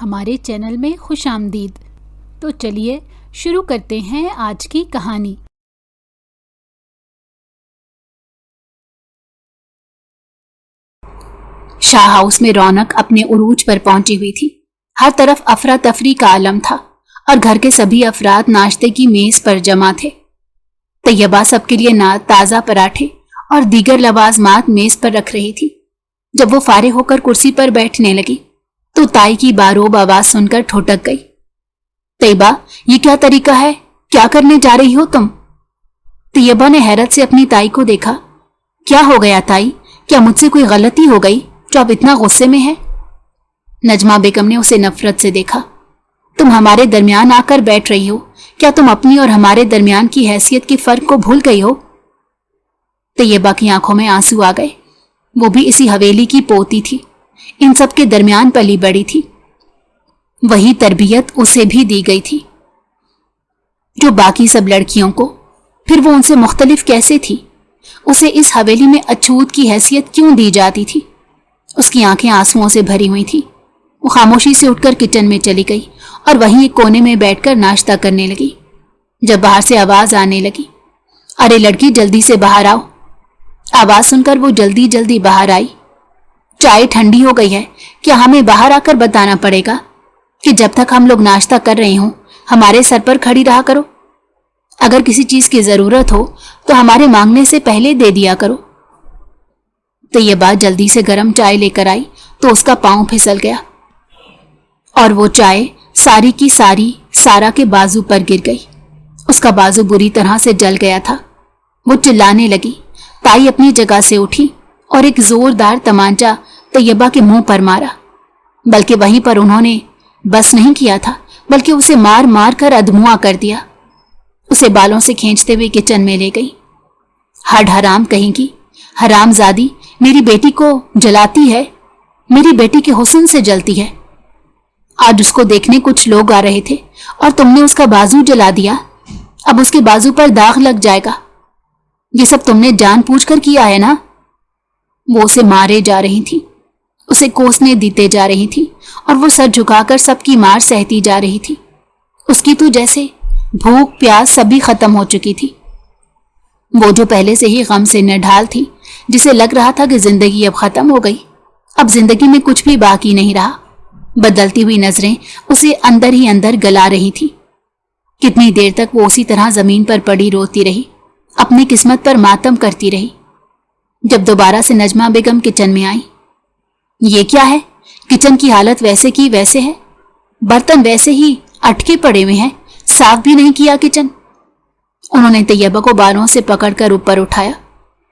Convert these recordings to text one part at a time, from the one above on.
ہمارے چینل میں خوش آمدید۔ تو چلیے شروع کرتے ہیں آج کی کہانی۔ شاہ ہاؤس میں رونق اپنے عروج پر پہنچی ہوئی تھی۔ ہر طرف افراتفری کا عالم تھا اور گھر کے سبھی افراد ناشتے کی میز پر جمع تھے۔ طیبہ سب کے لیے تازہ پراٹھے اور دیگر لوازمات میز پر رکھ رہی تھی۔ جب وہ فارغ ہو کر کرسی پر بیٹھنے لگی تو تائی کی باروب آواز سن کر ٹھٹک گئی۔ طیبہ، یہ کیا طریقہ ہے؟ کیا کرنے جا رہی ہو تم؟ طیبہ نے حیرت سے اپنی تائی کو دیکھا۔ کیا ہو گیا تائی؟ کیا مجھ سے کوئی غلطی ہو گئی جو اب اتنا غصے میں ہے؟ نجمہ بیگم نے اسے نفرت سے دیکھا۔ تم ہمارے درمیان آ کر بیٹھ رہی ہو، کیا تم اپنی اور ہمارے درمیان کی حیثیت کے فرق کو بھول گئی ہو؟ طیبہ کی آنکھوں میں آنسو آ گئے۔ وہ بھی اسی حویلی کی پوتی تھی، ان سب کے درمیان پلی بڑی تھی۔ وہی تربیت اسے بھی دی گئی تھی جو باقی سب لڑکیوں کو، پھر وہ ان سے مختلف کیسے تھی؟ اسے اس حویلی میں اچھوت کی حیثیت کیوں دی جاتی تھی؟ اس کی آنکھیں آنسوؤں سے بھری ہوئی تھی۔ وہ خاموشی سے اٹھ کر کچن میں چلی گئی اور وہیں ایک کونے میں بیٹھ کر ناشتہ کرنے لگی۔ جب باہر سے آواز آنے لگی، ارے لڑکی جلدی سے باہر آؤ۔ آواز سن کر وہ جلدی جلدی باہر آئی۔ چائے ٹھنڈی ہو گئی ہے، کیا ہمیں باہر آ کر بتانا پڑے گا کہ جب تک ہم لوگ ناشتہ کر رہے ہوں ہمارے سر پر کھڑی رہا کرو؟ اگر کسی چیز کی ضرورت ہو تو ہمارے مانگنے سے پہلے دے دیا کرو۔ طیبہ جلدی سے گرم چائے لے کر آئی تو اس کا پاؤں پھسل گیا اور وہ چائے ساری کی ساری سارا کے بازو پر گر گئی۔ اس کا بازو بری طرح سے جل گیا تھا۔ وہ چلانے لگی۔ تائی اپنی جگہ سے اٹھی اور ایک زوردار تمانچہ طیبہ کے منہ پر مارا، بلکہ وہیں پر انہوں نے بس نہیں کیا تھا بلکہ اسے مار مار کر ادھموا کر دیا۔ اسے بالوں سے کھینچتے ہوئے کچن میں لے گئی۔ ہڈ حرام کہیں کی، حرام زادی، میری بیٹی کو جلاتی ہے، میری بیٹی کے حسن سے جلتی ہے۔ آج اس کو دیکھنے کچھ لوگ آ رہے تھے اور تم نے اس کا بازو جلا دیا۔ اب اس کے بازو پر داغ لگ جائے گا۔ یہ سب تم نے جان پوچھ کر کیا ہے نا؟ وہ اسے مارے جا رہی تھی، اسے کوسنے دیتے جا رہی تھی اور وہ سر جھکا کر سب کی مار سہتی جا رہی تھی۔ اس کی تو جیسے بھوک پیاس سبھی ختم ہو چکی تھی۔ وہ جو پہلے سے ہی غم سے نڈھال تھی، جسے لگ رہا تھا کہ زندگی اب ختم ہو گئی، اب زندگی میں کچھ بھی باقی نہیں رہا۔ بدلتی ہوئی نظریں اسے اندر ہی اندر گلا رہی تھی۔ کتنی دیر تک وہ اسی طرح زمین پر پڑی روتی رہی، اپنی قسمت پر ماتم کرتی رہی۔ جب دوبارہ سے نجمہ بیگم کچن میں آئی، یہ کیا ہے؟ کچن کی حالت ویسے کی ویسے ہے، برتن ویسے ہی اٹکے پڑے ہوئے ہیں، صاف بھی نہیں کیا کچن۔ انہوں نے طیبہ کو بالوں سے پکڑ کر اوپر اٹھایا۔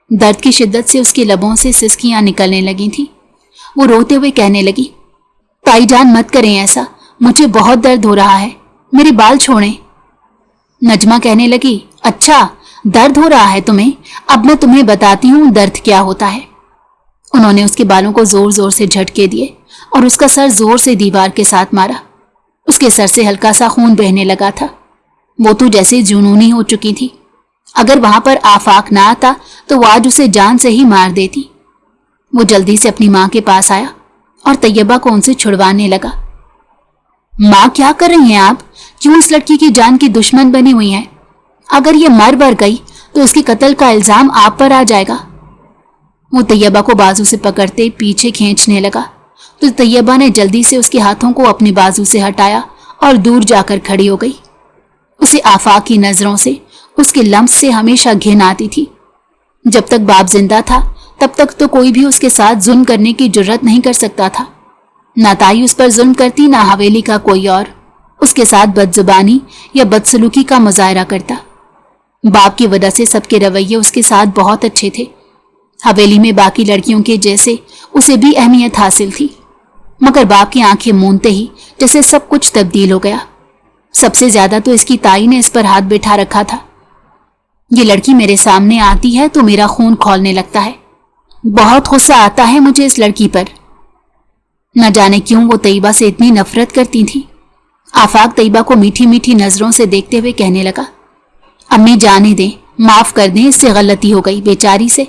درد کی شدت سے اس کے لبوں سے سسکیاں نکلنے لگی تھیں۔ وہ روتے ہوئے کہنے لگی، تائی جان مت کریں ایسا، مجھے بہت درد ہو رہا ہے، میرے بال چھوڑیں۔ نجمہ کہنے لگی، اچھا درد ہو رہا ہے تمہیں، اب میں تمہیں بتاتی ہوں درد کیا ہوتا ہے۔ انہوں نے اس کے بالوں کو زور زور سے جھٹکے دیے اور اس کا سر زور سے دیوار کے ساتھ مارا۔ اس کے سر سے ہلکا سا خون بہنے لگا تھا۔ وہ تو جیسے جنونی ہو چکی تھی۔ اگر وہاں پر آفاق نہ آتا تو وہ آج اسے جان سے ہی مار دیتی۔ وہ جلدی سے اپنی ماں کے پاس آیا اور طیبہ کو ان سے چھڑوانے لگا۔ ماں، کیا کر رہی ہیں آپ؟ کیوں اس لڑکی کی جان کی دشمن بنی ہوئی ہیں؟ اگر یہ مر بر گئی تو اس کے قتل کا الزام آپ پر آ جائے گا۔ وہ طیبہ کو بازو سے پکڑتے پیچھے کھینچنے لگا تو طیبہ نے جلدی سے اس کے ہاتھوں کو اپنے بازو سے ہٹایا اور دور جا کر کھڑی ہو گئی۔ اسے آفاق کی نظروں سے، اس کے لمس سے ہمیشہ گھن آتی تھی۔ جب تک باپ زندہ تھا تب تک تو کوئی بھی اس کے ساتھ ظلم کرنے کی جرت نہیں کر سکتا تھا۔ نہ تائی اس پر ظلم کرتی، نہ حویلی کا کوئی اور اس کے ساتھ بد زبانی یا بدسلوکی کا مظاہرہ کرتا۔ باپ کی وجہ سے سب کے رویے اس کے ساتھ بہت اچھے تھے۔ حویلی میں باقی لڑکیوں کے جیسے اسے بھی اہمیت حاصل تھی، مگر باپ کی آنکھیں مونتے ہی جیسے سب کچھ تبدیل ہو گیا۔ سب سے زیادہ تو اس کی تائی نے اس پر ہاتھ بٹھا رکھا تھا۔ یہ لڑکی میرے سامنے آتی ہے تو میرا خون کھولنے لگتا ہے، بہت غصہ آتا ہے مجھے اس لڑکی پر۔ نہ جانے کیوں وہ طیبہ سے اتنی نفرت کرتی تھی۔ آفاق طیبہ کو میٹھی میٹھی نظروں سے دیکھتے ہوئے کہنے لگا، امی جانے دیں، معاف کر دیں، اس سے غلطی ہو گئی بیچاری سے۔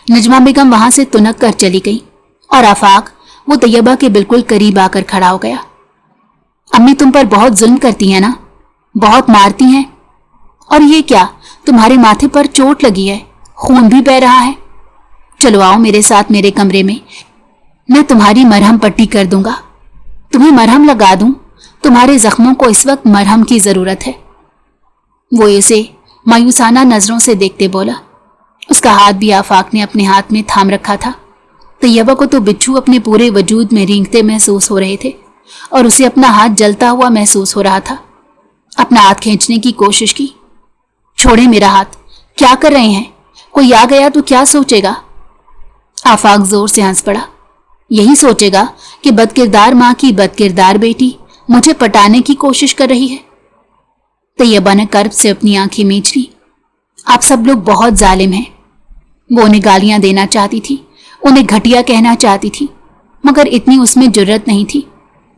نجمہ بیگم وہاں سے تنک کر چلی گئی اور آفاق وہ طیبہ کے بالکل قریب آ کر کھڑا ہو گیا۔ अम्मी तुम पर बहुत जुल्म करती हैं ना, बहुत मारती हैं। और ये क्या, तुम्हारे माथे पर चोट लगी है, खून भी बह रहा है। चलो आओ मेरे साथ मेरे कमरे में, मैं तुम्हारी मरहम पट्टी कर दूंगा, तुम्हें मरहम लगा दूं, तुम्हारे जख्मों को इस वक्त मरहम की जरूरत है। वो इसे मायूसाना नजरों से देखते बोला। उसका हाथ भी आफाक ने अपने हाथ में थाम रखा था। तैयबा को तो बिच्छू अपने पूरे वजूद में रेंगते महसूस हो रहे थे और उसे अपना हाथ जलता हुआ महसूस हो रहा था। अपना हाथ खींचने की कोशिश की। छोड़े मेरा हाथ, क्या कर रहे हैं, कोई आ गया तो क्या सोचेगा। आफाक जोर से हंस पड़ा। यही सोचेगा कि बदकिरदार माँ की बदकिरदार बेटी मुझे पटाने की कोशिश कर रही है। तैयबा ने कर्ब से अपनी आंखें मींच ली। आप सब लोग बहुत जालिम हैं। वो उन्हें गालियां देना चाहती थी, उन्हें घटिया कहना चाहती थी, मगर इतनी उसमें जुर्रत नहीं थी।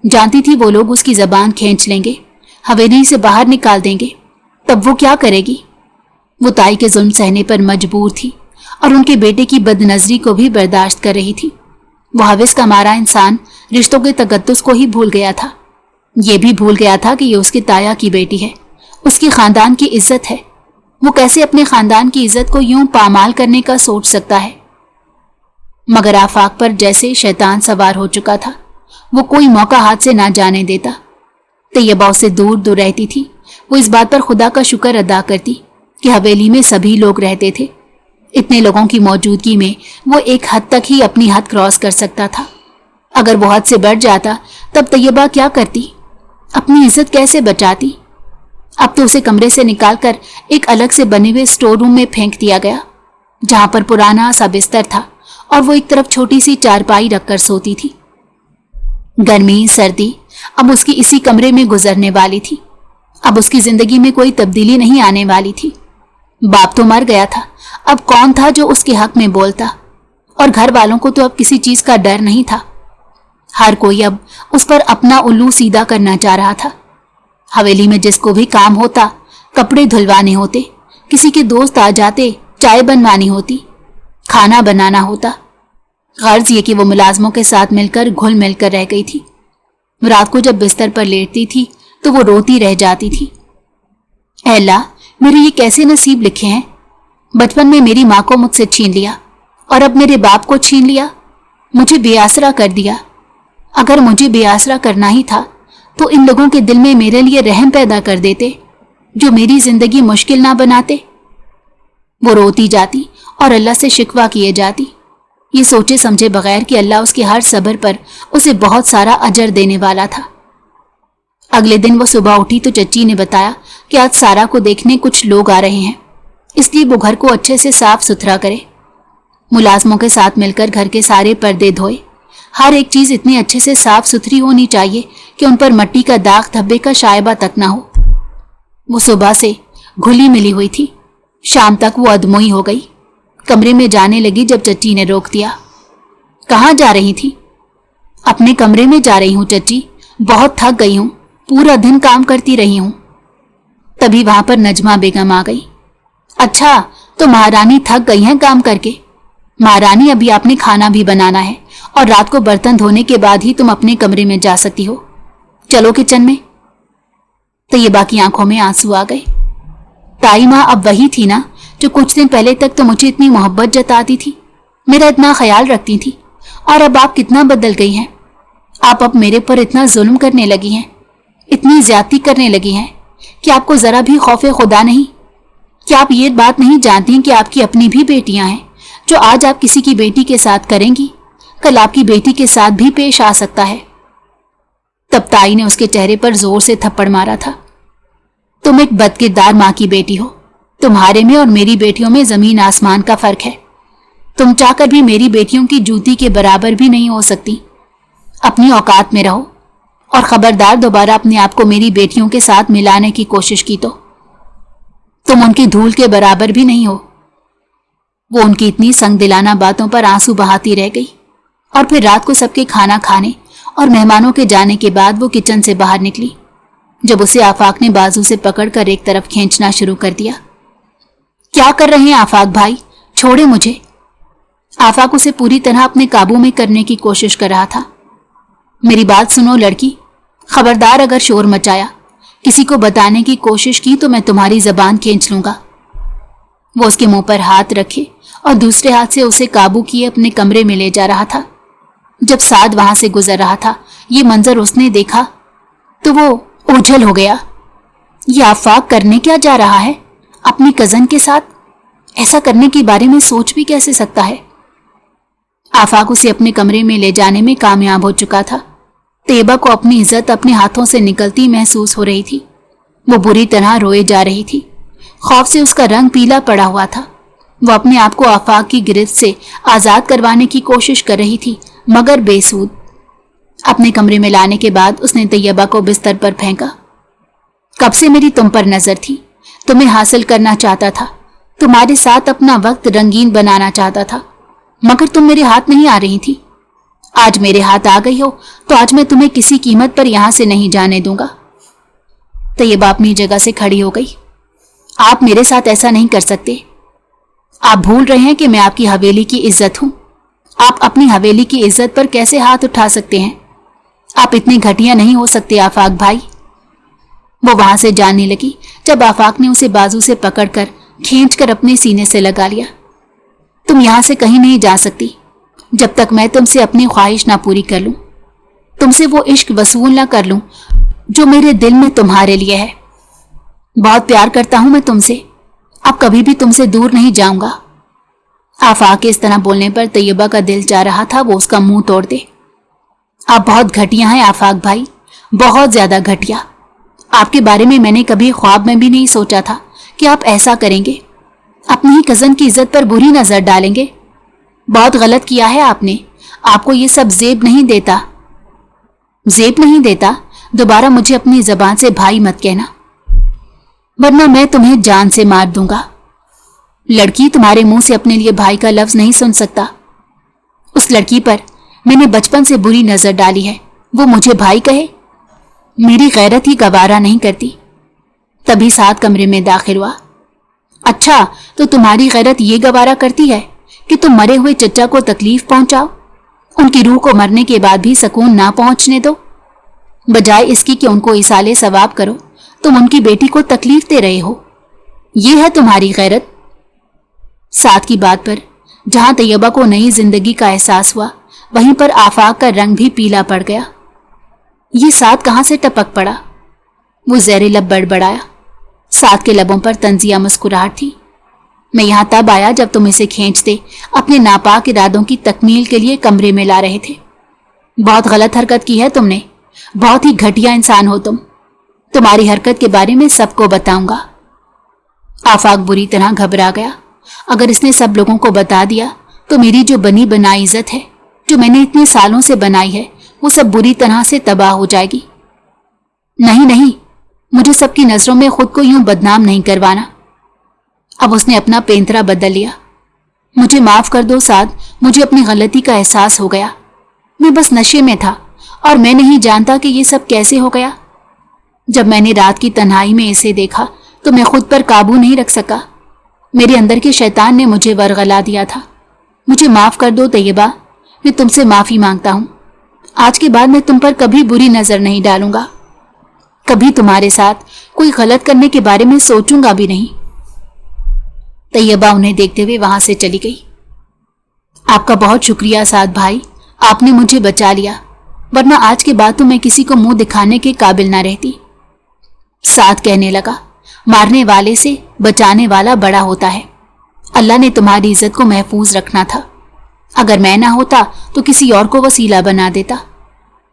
जानती थी वो लोग उसकी जबान खींच लेंगे, हवेली से बाहर निकाल देंगे, तब वो क्या करेगी। वो ताई के जुल्म सहने पर मजबूर थी और उनके बेटे की बदनजरी को भी बर्दाश्त कर रही थी। वो हविस का मारा इंसान रिश्तों के तगद्दुस को ही भूल गया था। ये भी भूल गया था कि ये उसकी ताया की बेटी है, उसकी खानदान की इज्जत है। वो कैसे अपने खानदान की इज्जत को यूं पामाल करने का सोच सकता है। मगर आफाक पर जैसे शैतान सवार हो चुका था। वो कोई मौका हाथ से ना जाने देता। तैयबा उससे दूर दूर रहती थी। वो इस बात पर खुदा का शुक्र अदा करती कि हवेली में सभी लोग रहते थे। इतने लोगों की मौजूदगी में वो एक हद तक ही अपनी हद क्रॉस कर सकता था। अगर वो हद से बढ़ जाता तब तैयबा क्या करती, अपनी इज्जत कैसे बचाती। अब तो उसे कमरे से निकालकर एक अलग से बने हुए स्टोर रूम में फेंक दिया गया, जहां पर पुराना सा बिस्तर था और वो एक तरफ छोटी सी चारपाई रखकर सोती थी। गर्मी सर्दी अब उसकी इसी कमरे में गुजरने वाली थी। अब उसकी जिंदगी में कोई तब्दीली नहीं आने वाली थी। बाप तो मर गया था, अब कौन था जो उसके हक में बोलता। और घर वालों को तो अब किसी चीज का डर नहीं था। हर कोई अब उस पर अपना उल्लू सीधा करना चाह रहा था। हवेली में जिसको भी काम होता, कपड़े धुलवाने होते, किसी के दोस्त आ जाते, चाय बनवानी होती, खाना बनाना होता। गर्ज ये कि वो मुलाजमों के साथ मिलकर घुल मिलकर रह गई थी। रात को जब बिस्तर पर लेटती थी तो वो रोती रह जाती थी। ऐ अल्लाह, मेरे ये कैसे नसीब लिखे हैं। बचपन में मेरी माँ को मुझसे छीन लिया और अब मेरे बाप को छीन लिया, मुझे बेआसरा कर दिया। अगर मुझे बेआसरा करना ही था तो इन लोगों के दिल में मेरे लिए रहम पैदा कर देते, जो मेरी जिंदगी मुश्किल ना बनाते। वो रोती जाती और अल्लाह से शिकवा किए जाती, ये सोचे समझे बगैर कि अल्लाह उसके हर सब्र पर उसे बहुत सारा अजर देने वाला था। अगले दिन वो सुबह उठी तो चच्ची ने बताया कि आज सारा को देखने कुछ लोग आ रहे हैं, इसलिए वो घर को अच्छे से साफ सुथरा करे। मुलाजमों के साथ मिलकर घर के सारे पर्दे धोए। हर एक चीज इतनी अच्छे से साफ सुथरी होनी चाहिए कि उन पर मिट्टी का दाग धब्बे का शायबा तक ना हो। वो सुबह से घुली मिली हुई थी, शाम तक वो अधमोई हो गई। कमरे में जाने लगी जब चच्ची ने रोक दिया। कहाँ जा रही थी? अपने कमरे में जा रही हूँ चच्ची, बहुत थक गई हूँ, पूरा दिन काम करती रही हूँ। तभी वहां पर नजमा बेगम आ गई। अच्छा, तो महारानी थक गई हैं काम करके। महारानी, अभी आपने खाना भी बनाना है और रात को बर्तन धोने के बाद ही तुम अपने कमरे में जा सकती हो। चलो किचन में। तैयबा की आंखों में आंसू आ गए। ताई माँ अब वही थी ना जो कुछ दिन पहले तक तो मुझे इतनी मोहब्बत जताती थी, मेरा इतना ख्याल रखती थी, और अब आप कितना बदल गई हैं। आप अब मेरे पर इतना जुल्म करने लगी हैं, इतनी ज्यादती करने लगी हैं कि आपको जरा भी खौफे खुदा नहीं। क्या आप ये बात नहीं जानती कि आपकी अपनी भी बेटियां हैं? जो आज आप किसी की बेटी के साथ करेंगी, कल आपकी बेटी के साथ भी पेश आ सकता है। तब ताई ने उसके चेहरे पर जोर से थप्पड़ मारा था। तुम एक बदकिरदार माँ की बेटी हो। तुम्हारे में और मेरी बेटियों में जमीन आसमान का फर्क है। तुम चाहकर भी मेरी बेटियों की जूती के बराबर भी नहीं हो सकती। अपनी औकात में रहो और खबरदार दोबारा अपने आप को मेरी बेटियों के साथ मिलाने की कोशिश की तो तुम उनकी धूल के बराबर भी नहीं हो। वो उनकी इतनी संग दिलाना बातों पर आंसू बहाती रह गई और फिर रात को सबके खाना खाने और मेहमानों के जाने के बाद वो किचन से बाहर निकली, जब उसे आफाक ने बाजू से पकड़कर एक तरफ खींचना शुरू कर दिया। क्या कर रहे हैं आफाक भाई, छोड़े मुझे। आफाक उसे पूरी तरह अपने काबू में करने की कोशिश कर रहा था। मेरी बात सुनो लड़की, खबरदार अगर शोर मचाया, किसी को बताने की कोशिश की तो मैं तुम्हारी जबान खींच लूंगा। वो उसके मुंह पर हाथ रखे और दूसरे हाथ से उसे काबू किए अपने कमरे में ले जा रहा था। जब साद वहां से गुजर रहा था, ये मंजर उसने देखा तो वो ओझल हो गया। ये आफाक करने क्या जा रहा है अपनी कजन के साथ? ऐसा करने के बारे में सोच भी कैसे सकता है? आफाक उसे अपने कमरे में ले जाने में कामयाब हो चुका था। तैयबा को अपनी इज्जत अपने हाथों से निकलती महसूस हो रही थी। वो बुरी तरह रोए जा रही थी। खौफ से उसका रंग पीला पड़ा हुआ था। वो अपने आप को आफाक की गिरफ्त से आजाद करवाने की कोशिश कर रही थी, मगर बेसूद। अपने कमरे में लाने के बाद उसने तैयबा को बिस्तर पर फेंका। कब से मेरी तुम पर नजर थी, तुम्हें हासिल करना चाहता था, तुम्हारे साथ अपना वक्त रंगीन बनाना चाहता था, मगर तुम मेरे हाथ नहीं आ रही थी। आज मेरे हाथ आ गई हो तो आज मैं तुम्हें किसी कीमत पर यहां से नहीं जाने दूंगा। तैयबा अपनी जगह से खड़ी हो गई। आप मेरे साथ ऐसा नहीं कर सकते। आप भूल रहे हैं कि मैं आपकी हवेली की इज्जत हूं। आप अपनी हवेली की इज्जत पर कैसे हाथ उठा सकते हैं? आप इतने घटिया नहीं हो सकते आफाक भाई। वो वहां से जाने लगी जब आफाक ने उसे बाजू से पकड़कर खींचकर अपने सीने से लगा लिया। तुम यहां से कहीं नहीं जा सकती जब तक मैं तुमसे अपनी ख्वाहिश ना पूरी कर लूं, तुमसे वो इश्क वसूल ना कर लूं जो मेरे दिल में तुम्हारे लिए है। बहुत प्यार करता हूं मैं तुमसे, अब कभी भी तुमसे दूर नहीं जाऊंगा। आफाक के इस तरह बोलने पर तैयबा का दिल चाह रहा था वो उसका मुंह तोड़ दे। आप बहुत घटिया हैं आफाक भाई, बहुत ज्यादा घटिया। आपके बारे में मैंने कभी ख्वाब में भी नहीं सोचा था कि आप ऐसा करेंगे, अपनी ही कजन की इज्जत पर बुरी नजर डालेंगे। बहुत गलत किया है आपने। आपको ये सब जेब नहीं देता। जेब नहीं देता? दोबारा मुझे अपनी जबान से भाई मत कहना, वरना मैं तुम्हें जान से मार दूंगा। लड़की तुम्हारे मुंह से अपने लिए भाई का लफ्ज नहीं सुन सकता। उस लड़की पर मैंने बचपन से बुरी नजर डाली है, वो मुझे भाई कहे? मेरी गैरत ही गवारा नहीं करती। तभी साद कमरे में दाखिल हुआ। अच्छा, तो तुम्हारी गैरत ये गवारा करती है कि तुम मरे हुए चचा को तकलीफ पहुंचाओ, उनकी रूह को मरने के बाद भी सुकून ना पहुंचने दो। बजाय इसकी कि उनको इसाले सवाब करो, तुम उनकी बेटी को तकलीफ दे रहे हो। ये है तुम्हारी गैरत। साद की बात पर जहां तैयबा को नई जिंदगी का एहसास हुआ, वहीं पर आफाक का रंग भी पीला पड़ गया। ये साद कहां से टपक पड़ा? वो ज़ेरे लब बड़बड़ाया। साद के लबों पर तंजिया मुस्कुराहट थी। मैं यहां तब आया जब तुम इसे खींचते अपने नापाक इरादों की तकमील के लिए कमरे में ला रहे थे। बहुत गलत हरकत की है तुमने। बहुत ही घटिया इंसान हो तुम। तुम्हारी हरकत के बारे में सबको बताऊंगा। आफाक बुरी तरह घबरा गया। अगर इसने सब लोगों को बता दिया तो मेरी जो बनी बनाई इज्जत है, जो मैंने इतने सालों से बनाई है, वो सब बुरी तरह से तबाह हो जाएगी। नहीं नहीं, मुझे सबकी नजरों में खुद को यूं बदनाम नहीं करवाना। अब उसने अपना पेंतरा बदल लिया। मुझे माफ कर दो साद, मुझे अपनी गलती का एहसास हो गया। मैं बस नशे में था और मैं नहीं जानता कि ये सब कैसे हो गया। जब मैंने रात की तन्हाई में इसे देखा तो मैं खुद पर काबू नहीं रख सका। मेरे अंदर के शैतान ने मुझे वरगला दिया था। मुझे माफ कर दो तैयबा, मैं तुमसे माफी मांगता हूं। आज के बाद मैं तुम पर कभी बुरी नजर नहीं डालूंगा, कभी तुम्हारे साथ कोई गलत करने के बारे में सोचूंगा भी नहीं। तैयबा उन्हें देखते हुए वहां से चली गई। आपका बहुत शुक्रिया साद भाई, आपने मुझे बचा लिया, वरना आज के बाद तो मैं किसी को मुंह दिखाने के काबिल ना रहती। साद कहने लगा, मारने वाले से बचाने वाला बड़ा होता है। अल्लाह ने तुम्हारी इज्जत को महफूज रखना था। अगर मैं ना होता तो किसी और को वसीला बना देता,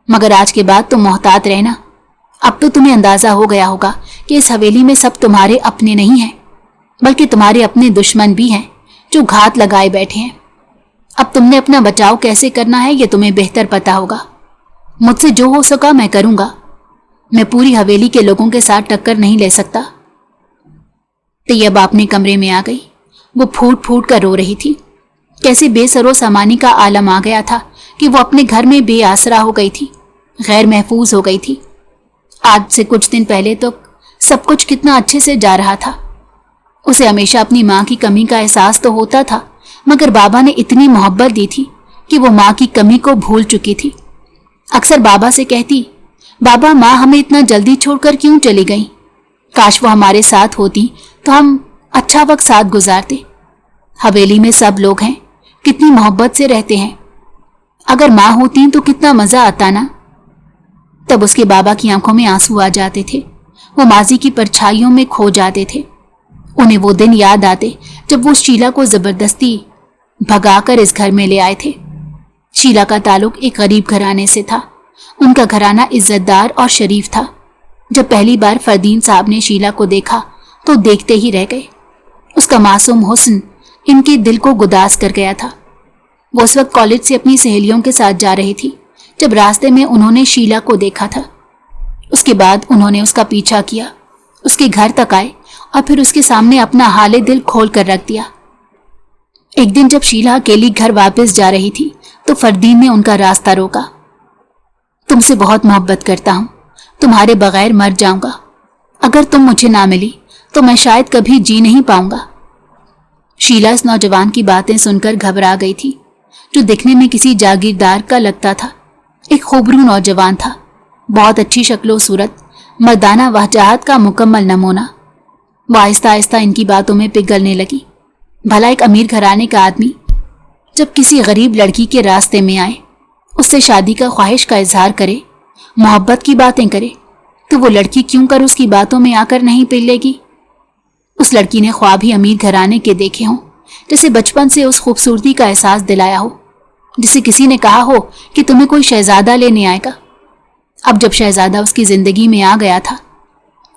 मगर आज के बाद तुम मोहतात रहना। अब तो तुम्हें अंदाजा हो गया होगा कि इस हवेली में सब तुम्हारे अपने नहीं हैं, बल्कि तुम्हारे अपने दुश्मन भी हैं जो घात लगाए बैठे हैं। अब तुमने अपना बचाव कैसे करना है ये तुम्हें बेहतर पता होगा। मुझसे जो हो सका मैं करूंगा। मैं पूरी हवेली के लोगों के साथ टक्कर नहीं ले सकता। तैयबा अपने कमरे में आ गई। वो फूट फूट कर रो रही थी। कैसे बेसरो सामानी का आलम आ गया था कि वो अपने घर में बेआसरा हो गई थी, गैर महफूज हो गई थी। आज से कुछ दिन पहले तो सब कुछ कितना अच्छे से जा रहा था। उसे हमेशा अपनी माँ की कमी का एहसास तो होता था, मगर बाबा ने इतनी मोहब्बत दी थी कि वो माँ की कमी को भूल चुकी थी। अक्सर बाबा से कहती, बाबा माँ हमें इतना जल्दी छोड़कर क्यों चली गई? काश वो हमारे साथ होती तो हम अच्छा वक्त साथ गुजारते। हवेली में सब लोग हैं, कितनी मोहब्बत से रहते हैं। अगर माँ होती तो कितना मजा आता ना। तब उसके बाबा की आंखों में आंसू आ जाते थे। वो माजी की परछाइयों में खो जाते थे। उन्हें वो दिन याद आते जब वो शीला को जबरदस्ती भगाकर इस घर में ले आए थे। शीला का ताल्लुक एक गरीब घराने से था। उनका घराना इज्जतदार और शरीफ था। जब पहली बार फरदीन साहब ने शीला को देखा तो देखते ही रह गए। उसका मासूम हुस्न इनके दिल को गुदास कर गया था। वो उस वक्त कॉलेज से अपनी सहेलियों के साथ जा रही थी जब रास्ते में उन्होंने शीला को देखा था। उसके बाद उन्होंने उसका पीछा किया, उसके घर तक आए और फिर उसके सामने अपना हाले दिल खोल कर रख दिया। एक दिन जब शीला अकेली घर वापस जा रही थी तो फरदीन ने उनका रास्ता रोका। तुमसे बहुत मोहब्बत करता हूं, तुम्हारे बगैर मर जाऊंगा। अगर तुम मुझे ना मिली तो मैं शायद कभी जी नहीं पाऊंगा। शीला इस नौजवान की बातें सुनकर घबरा गई थी, जो दिखने में किसी जागीरदार का लगता था। एक खूबरू नौजवान था, बहुत अच्छी शक्लो सूरत, मर्दाना वहजाहत का मुकम्मल नमूना। वो आहिस्ता आहिस्ता इनकी बातों में पिघलने लगी। भला एक अमीर घराने का आदमी जब किसी गरीब लड़की के रास्ते में आए, उससे शादी का ख्वाहिश का इजहार करे, मोहब्बत की बातें करे, तो वो लड़की क्यों कर उसकी बातों में आकर नहीं पिघलेगी? उस लड़की ने ख्वाब ही अमीर घराने के देखे हों, जैसे बचपन से उस खूबसूरती का एहसास दिलाया हो, जिसे किसी ने कहा हो कि तुम्हें कोई शहजादा लेने आएगा। अब जब शहजादा उसकी जिंदगी में आ गया था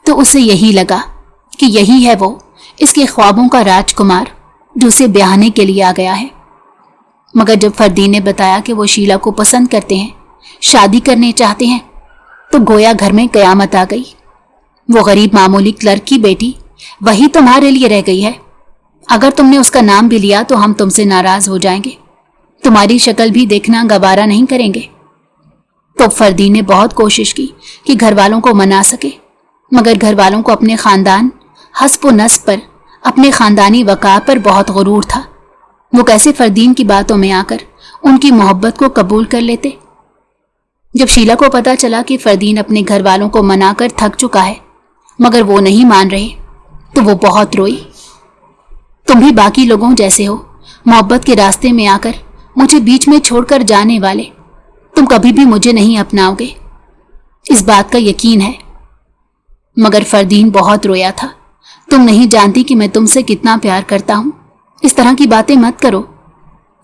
तो उसे यही लगा कि यही है वो, इसके ख्वाबों का राजकुमार जो उसे ब्याहने के लिए आ गया है। मगर जब फरदीन ने बताया कि वो शीला को पसंद करते हैं, शादी करने चाहते हैं, तो गोया घर में कयामत आ गई। वो गरीब मामूली क्लर्क की बेटी वही तुम्हारे लिए रह गई है। अगर तुमने उसका नाम भी लिया तो हम तुमसे नाराज हो जाएंगे, तुम्हारी शक्ल भी देखना गवारा नहीं करेंगे। तो फरदीन ने बहुत कोशिश की कि घर वालों को मना सके, मगर घर वालों को अपने खानदान हस्ब व नस्ब पर, अपने खानदानी वक़ार पर बहुत गुरूर था। वो कैसे फरदीन की बातों में आकर उनकी मोहब्बत को कबूल कर लेते। जब शीला को पता चला कि फरदीन अपने घर वालों को मनाकर थक चुका है मगर वो नहीं मान रहे, तो वो बहुत रोई। तुम भी बाकी लोगों जैसे हो, मोहब्बत के रास्ते में आकर मुझे बीच में छोड़कर जाने वाले। तुम कभी भी मुझे नहीं अपनाओगे, इस बात का यकीन है। मगर फरदीन बहुत रोया था। तुम नहीं जानती कि मैं तुमसे कितना प्यार करता हूं, इस तरह की बातें मत करो।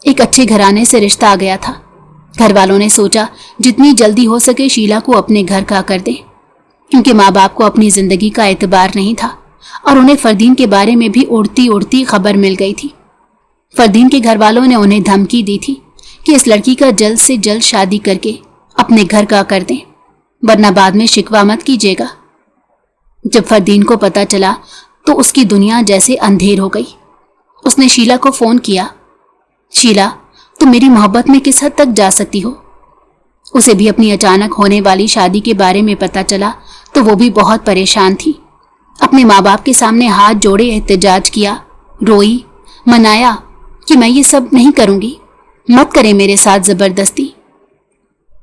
एक अच्छे घराने से रिश्ता आ गया था। घर वालों ने सोचा जितनी जल्दी हो सके शीला को अपने घर का कर दें, क्योंकि माँ बाप को अपनी जिंदगी का एतबार नहीं था और उन्हें फरदीन के बारे में भी उड़ती उड़ती खबर मिल गई थी। फरदीन के घर वालों ने उन्हें धमकी दी थी कि इस लड़की का जल्द से जल्द शादी करके अपने घर का कर दें, वरना बाद में शिकवा मत कीजिएगा। जब फरदीन को पता चला तो उसकी दुनिया जैसे अंधेर हो गई। उसने शीला को फोन किया, शीला तुम मेरी मोहब्बत में किस हद तक जा सकती हो? उसे भी अपनी अचानक होने वाली शादी के बारे में पता चला तो वो भी बहुत परेशान थी। अपने माँ बाप के सामने हाथ जोड़े एहतजाज किया, रोई, मनाया कि मैं ये सब नहीं करूंगी, मत करे मेरे साथ जबरदस्ती।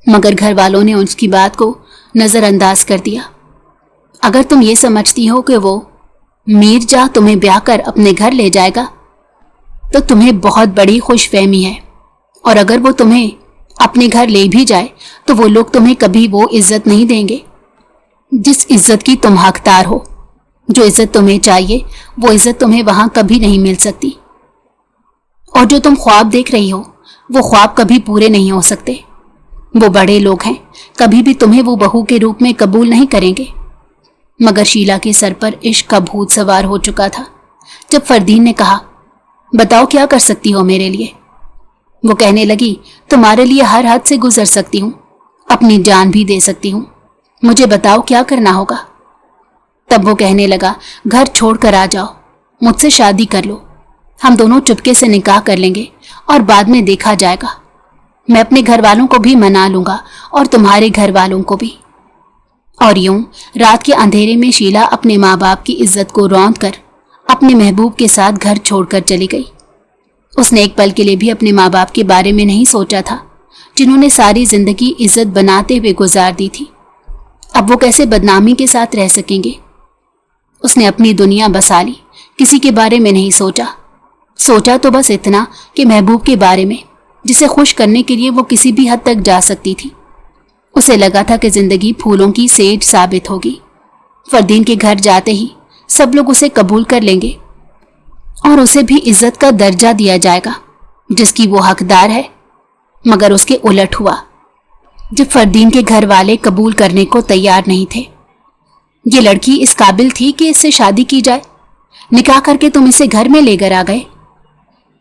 मगर घर वालों ने उसकी बात को नजरअंदाज कर दिया। अगर तुम ये समझती हो कि वो मीरजा तुम्हें ब्याह कर अपने घर ले जाएगा तो तुम्हें बहुत बड़ी खुशफहमी है, और अगर वो तुम्हें अपने घर ले भी जाए तो वो लोग तुम्हें कभी वो इज्जत नहीं देंगे जिस इज्जत की तुम हकदार हो। जो इज्जत तुम्हें चाहिए वो इज्जत तुम्हें वहां कभी नहीं मिल सकती, और जो तुम ख्वाब देख रही हो वो ख्वाब कभी पूरे नहीं हो सकते। वो बड़े लोग हैं, कभी भी तुम्हें वो बहू के रूप में कबूल नहीं करेंगे। मगर शीला के सर पर इश्क का भूत सवार हो चुका था। जब फरदीन ने कहा, बताओ क्या कर सकती हो मेरे लिए? वो कहने लगी, तुम्हारे लिए हर हद से गुजर सकती हूँ, अपनी जान भी दे सकती हूँ, मुझे बताओ क्या करना होगा। तब वो कहने लगा, घर छोड़कर आ जाओ, मुझसे शादी कर लो, हम दोनों चुपके से निकाह कर लेंगे और बाद में देखा जाएगा। मैं अपने घर वालों को भी मना लूंगा और तुम्हारे घर वालों को भी। और यूं रात के अंधेरे में शीला अपने माँ बाप की इज्जत को रौंद कर अपने महबूब के साथ घर छोड़कर चली गई। उसने एक पल के लिए भी अपने माँ बाप के बारे में नहीं सोचा था, जिन्होंने सारी जिंदगी इज्जत बनाते हुए गुजार दी थी। अब वो कैसे बदनामी के साथ रह सकेंगे। उसने अपनी दुनिया बसा ली, किसी के बारे में नहीं सोचा। सोचा तो बस इतना कि महबूब के बारे में, जिसे खुश करने के लिए वो किसी भी हद तक जा सकती थी। उसे लगा था कि जिंदगी फूलों की सेज साबित होगी। फरदीन के घर जाते ही सब लोग उसे कबूल कर लेंगे और उसे भी इज्जत का दर्जा दिया जाएगा जिसकी वो हकदार है। मगर उसके उलट हुआ। जब फरदीन के घर वाले कबूल करने को तैयार नहीं थे, ये लड़की इस काबिल थी कि इससे शादी की जाए, निकाह करके तुम इसे घर में लेकर आ गए।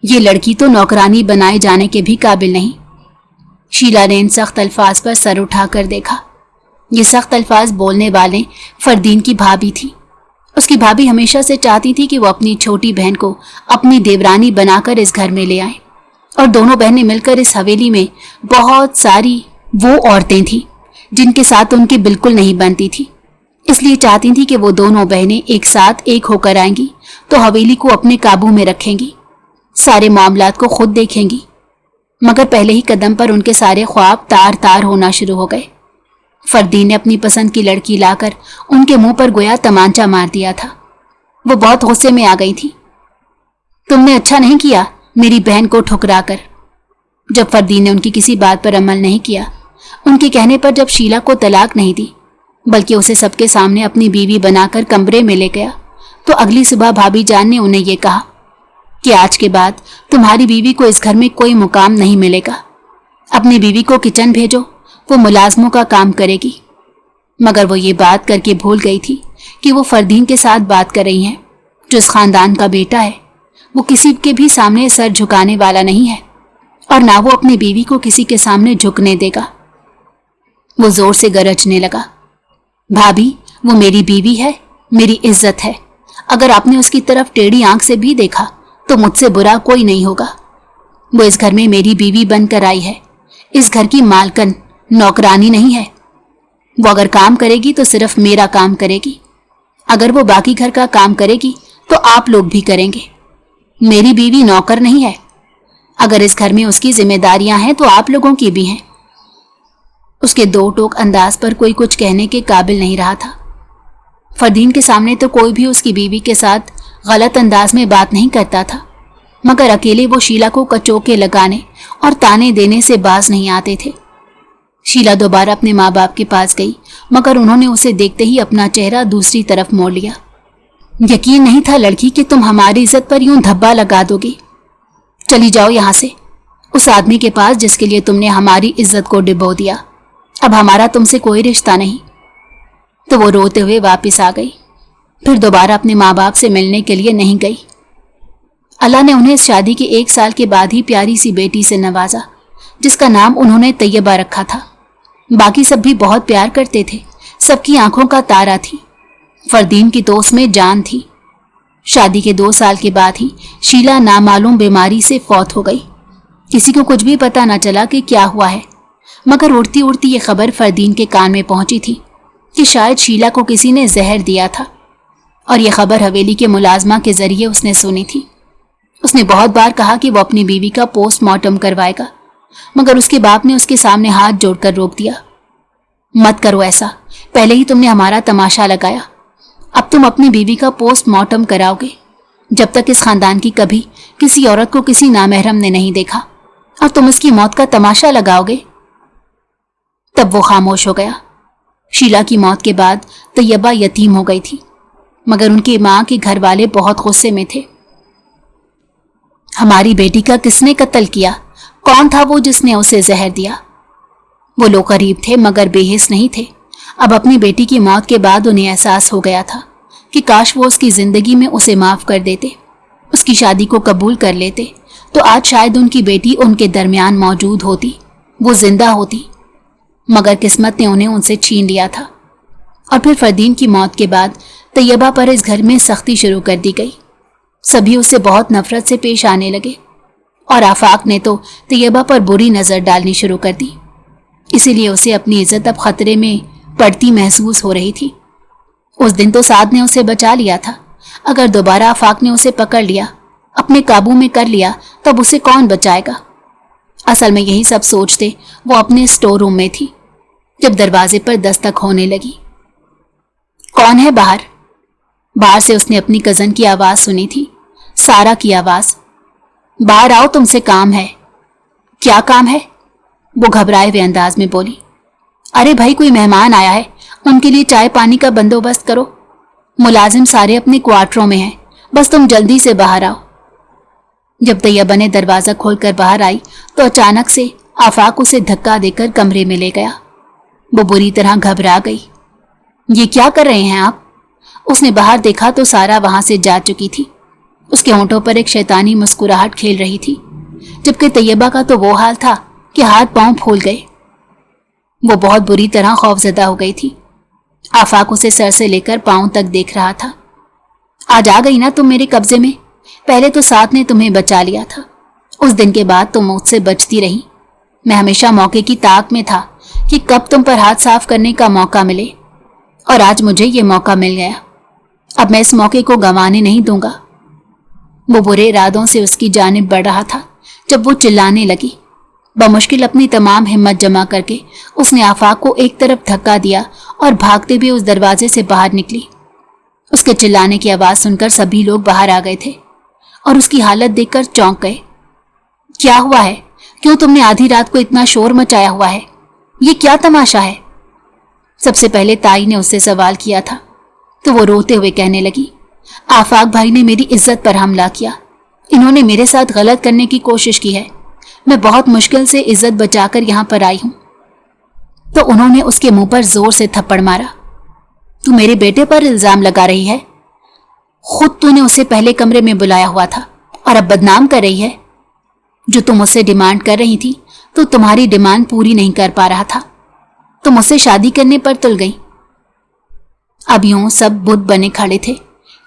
ये लड़की तो नौकरानी बनाए जाने के भी काबिल नहीं। शीला ने इन सख्त अल्फाज पर सर उठाकर देखा। ये सख्त अल्फाज बोलने वाले फरदीन की भाभी थी। उसकी भाभी हमेशा से चाहती थी कि वो अपनी छोटी बहन को अपनी देवरानी बनाकर इस घर में ले आए, और दोनों बहनें मिलकर इस हवेली में बहुत सारी वो औरतें थीं जिनके साथ उनकी बिल्कुल नहीं बनती थी। इसलिए चाहती थी कि वो दोनों बहनें एक साथ एक होकर आएंगी तो हवेली को अपने काबू में रखेंगी, सारे मामलात को खुद देखेंगी। मगर पहले ही कदम पर उनके सारे ख्वाब तार तार होना शुरू हो गए। फरदीन ने अपनी पसंद की लड़की लाकर उनके मुंह पर गोया तमांचा मार दिया था। वो बहुत गुस्से में आ गई थी। तुमने अच्छा नहीं किया मेरी बहन को ठुकरा कर। जब फरदीन ने उनकी किसी बात पर अमल नहीं किया, उनके कहने पर जब शीला को तलाक नहीं दी बल्कि उसे सबके सामने अपनी बीवी बनाकर कमरे में ले गया, तो अगली सुबह भाभी जान ने उन्हें यह कहा कि आज के बाद तुम्हारी बीवी को इस घर में कोई मुकाम नहीं मिलेगा। अपनी बीवी को किचन भेजो, वो मुलाजमों का काम करेगी। मगर वो ये बात करके भूल गई थी कि वो फरदीन के साथ बात कर रही हैं, जो इस खानदान का बेटा है। वो किसी के भी सामने सर झुकाने वाला नहीं है और ना वो अपनी बीवी को किसी के सामने झुकने देगा। वो जोर से गरजने लगा, भाभी वो मेरी बीवी है, मेरी इज्जत है। अगर आपने उसकी तरफ टेढ़ी आंख से भी देखा तो मुझसे बुरा कोई नहीं होगा। वो इस घर में मेरी बीवी बनकर आई है, इस घर की मालकन, नौकरानी नहीं है। वो अगर काम करेगी तो सिर्फ मेरा काम करेगी। अगर वो बाकी घर का काम करेगी तो आप लोग भी करेंगे। मेरी बीवी नौकर नहीं है। अगर इस घर में उसकी जिम्मेदारियां हैं तो आप लोगों की भी हैं। उसके दो टोक अंदाज पर कोई कुछ कहने के काबिल नहीं रहा था। फरदीन के सामने तो कोई भी उसकी बीवी के साथ गलत अंदाज में बात नहीं करता था, मगर अकेले वो शीला को कचोके लगाने और ताने देने से बाज नहीं आते थे। शीला दोबारा अपने माँ बाप के पास गई, मगर उन्होंने उसे देखते ही अपना चेहरा दूसरी तरफ मोड़ लिया। यकीन नहीं था लड़की कि तुम हमारी इज्जत पर यूं धब्बा लगा दोगी। चली जाओ यहाँ से, उस आदमी के पास जिसके लिए तुमने हमारी इज्जत को डिबो दिया। अब हमारा तुमसे कोई रिश्ता नहीं। तो वो रोते हुए वापस आ गई। फिर दोबारा अपने माँ बाप से मिलने के लिए नहीं गई। अल्लाह ने उन्हें इस शादी के 1 साल के बाद ही प्यारी सी बेटी से नवाजा, जिसका नाम उन्होंने तैयबा रखा था। बाकी सब भी बहुत प्यार करते थे, सबकी आंखों का तारा थी। फरदीन की तो उसमें जान थी। शादी के 2 साल के बाद ही शीला नामालूम बीमारी से फौत हो गई। किसी को कुछ भी पता न चला कि क्या हुआ है, मगर उड़ती उड़ती ये खबर फरदीन के कान में पहुंची थी कि शायद शीला को किसी ने जहर दिया था, और ये खबर हवेली के मुलाजमा के जरिए उसने सुनी थी। उसने बहुत बार कहा कि वो अपनी बीवी का पोस्टमार्टम करवाएगा, मगर उसके बाप ने उसके सामने हाथ जोड़कर रोक दिया। मत करो ऐसा, पहले ही तुमने हमारा तमाशा लगाया, अब तुम अपनी बीवी का पोस्टमार्टम कराओगे। जब तक इस खानदान की कभी किसी औरत को किसी नामहरम ने नहीं देखा और तुम उसकी मौत का तमाशा लगाओगे। तब वो खामोश हो गया। शीला की मौत के बाद तैयबा यतीम हो गई थी, मगर उनकी मां के घर वाले बहुत गुस्से में थे। हमारी बेटी का किसने कत्ल किया? कौन था वो जिसने उसे जहर दिया? वो लोग गरीब थे मगर बेहिस नहीं थे। अब अपनी बेटी की मौत के बाद उन्हें एहसास हो गया था कि काश वो उसकी जिंदगी में उसे माफ कर देते, उसकी शादी को कबूल कर लेते, तो आज शायद उनकी बेटी उनके दरमियान मौजूद होती, वो जिंदा होती। मगर किस्मत ने उन्हें उनसे छीन लिया था। और फिर फरदीन की मौत के बाद तैयबा पर इस घर में सख्ती शुरू कर दी गई। सभी उससे बहुत नफरत से पेश आने लगे और आफाक ने तो तैयबा पर बुरी नज़र डालनी शुरू कर दी। इसीलिए उसे अपनी इज्जत अब खतरे में पड़ती महसूस हो रही थी। उस दिन तो साद ने उसे बचा लिया था, अगर दोबारा आफाक ने उसे पकड़ लिया, अपने काबू में कर लिया, तब उसे कौन बचाएगा? असल में यही सब सोचते वो अपने स्टोर रूम में थी। जब दरवाजे पर दस्तक होने लगी। कौन है बाहर? बाहर से उसने अपनी कजन की आवाज सुनी थी, सारा की आवाज। बाहर आओ, तुमसे काम है। क्या काम है? वो घबराए हुए अंदाज में बोली। अरे भाई, कोई मेहमान आया है, उनके लिए चाय पानी का बंदोबस्त करो। मुलाजिम सारे अपने क्वार्टरों में हैं, बस तुम जल्दी से बाहर आओ। जब तैयबा ने दरवाजा खोलकर बाहर आई तो अचानक से आफाक उसे धक्का देकर कमरे में ले गया। वो बुरी तरह घबरा गई। ये क्या कर रहे हैं आप? उसने बाहर देखा तो सारा वहां से जा चुकी थी। उसके होंठों पर एक शैतानी मुस्कुराहट खेल रही थी, जबकि तैयबा का तो वो हाल था कि हाथ पांव फूल गए। वो बहुत बुरी तरह खौफजदा हो गई थी। आफाक उसे सर से लेकर पांव तक देख रहा था। आज आ गई ना तुम मेरे कब्जे में? पहले तो साथ ने तुम्हें बचा लिया था, उस दिन के बाद तुम मुझसे बचती रही। मैं हमेशा मौके की ताक में था कि कब तुम पर हाथ साफ करने का मौका मिले, और आज मुझे ये मौका मिल गया। अब मैं इस मौके को गंवाने नहीं दूंगा। वो बुरे इरादों से उसकी जानिब बढ़ रहा था जब वो चिल्लाने लगी। बमुश्किल अपनी तमाम हिम्मत जमा करके उसने आफाक को एक तरफ धक्का दिया और भागते हुए उस दरवाजे से बाहर निकली। उसके चिल्लाने की आवाज सुनकर सभी लोग बाहर आ गए थे और उसकी हालत देखकर चौंक गए। क्या हुआ है? क्यों तुमने आधी रात को इतना शोर मचाया हुआ है? ये क्या तमाशा है? सबसे पहले ताई ने उससे सवाल किया था तो वो रोते हुए कहने लगी, आफाक भाई ने मेरी इज्जत पर हमला किया। इन्होंने मेरे साथ गलत करने की कोशिश की है। मैं बहुत मुश्किल से इज्जत बचाकर यहां पर आई हूं। तो उन्होंने उसके मुंह पर जोर से थप्पड़ मारा। तू मेरे बेटे पर इल्जाम लगा रही है? खुद तूने उसे पहले कमरे में बुलाया हुआ था और अब बदनाम कर रही है। जो तुम उससे डिमांड कर रही थी तो तुम्हारी डिमांड पूरी नहीं कर पा रहा था। तुम उससे शादी करने पर तुल गई। अब यूं सब बुत बने खड़े थे।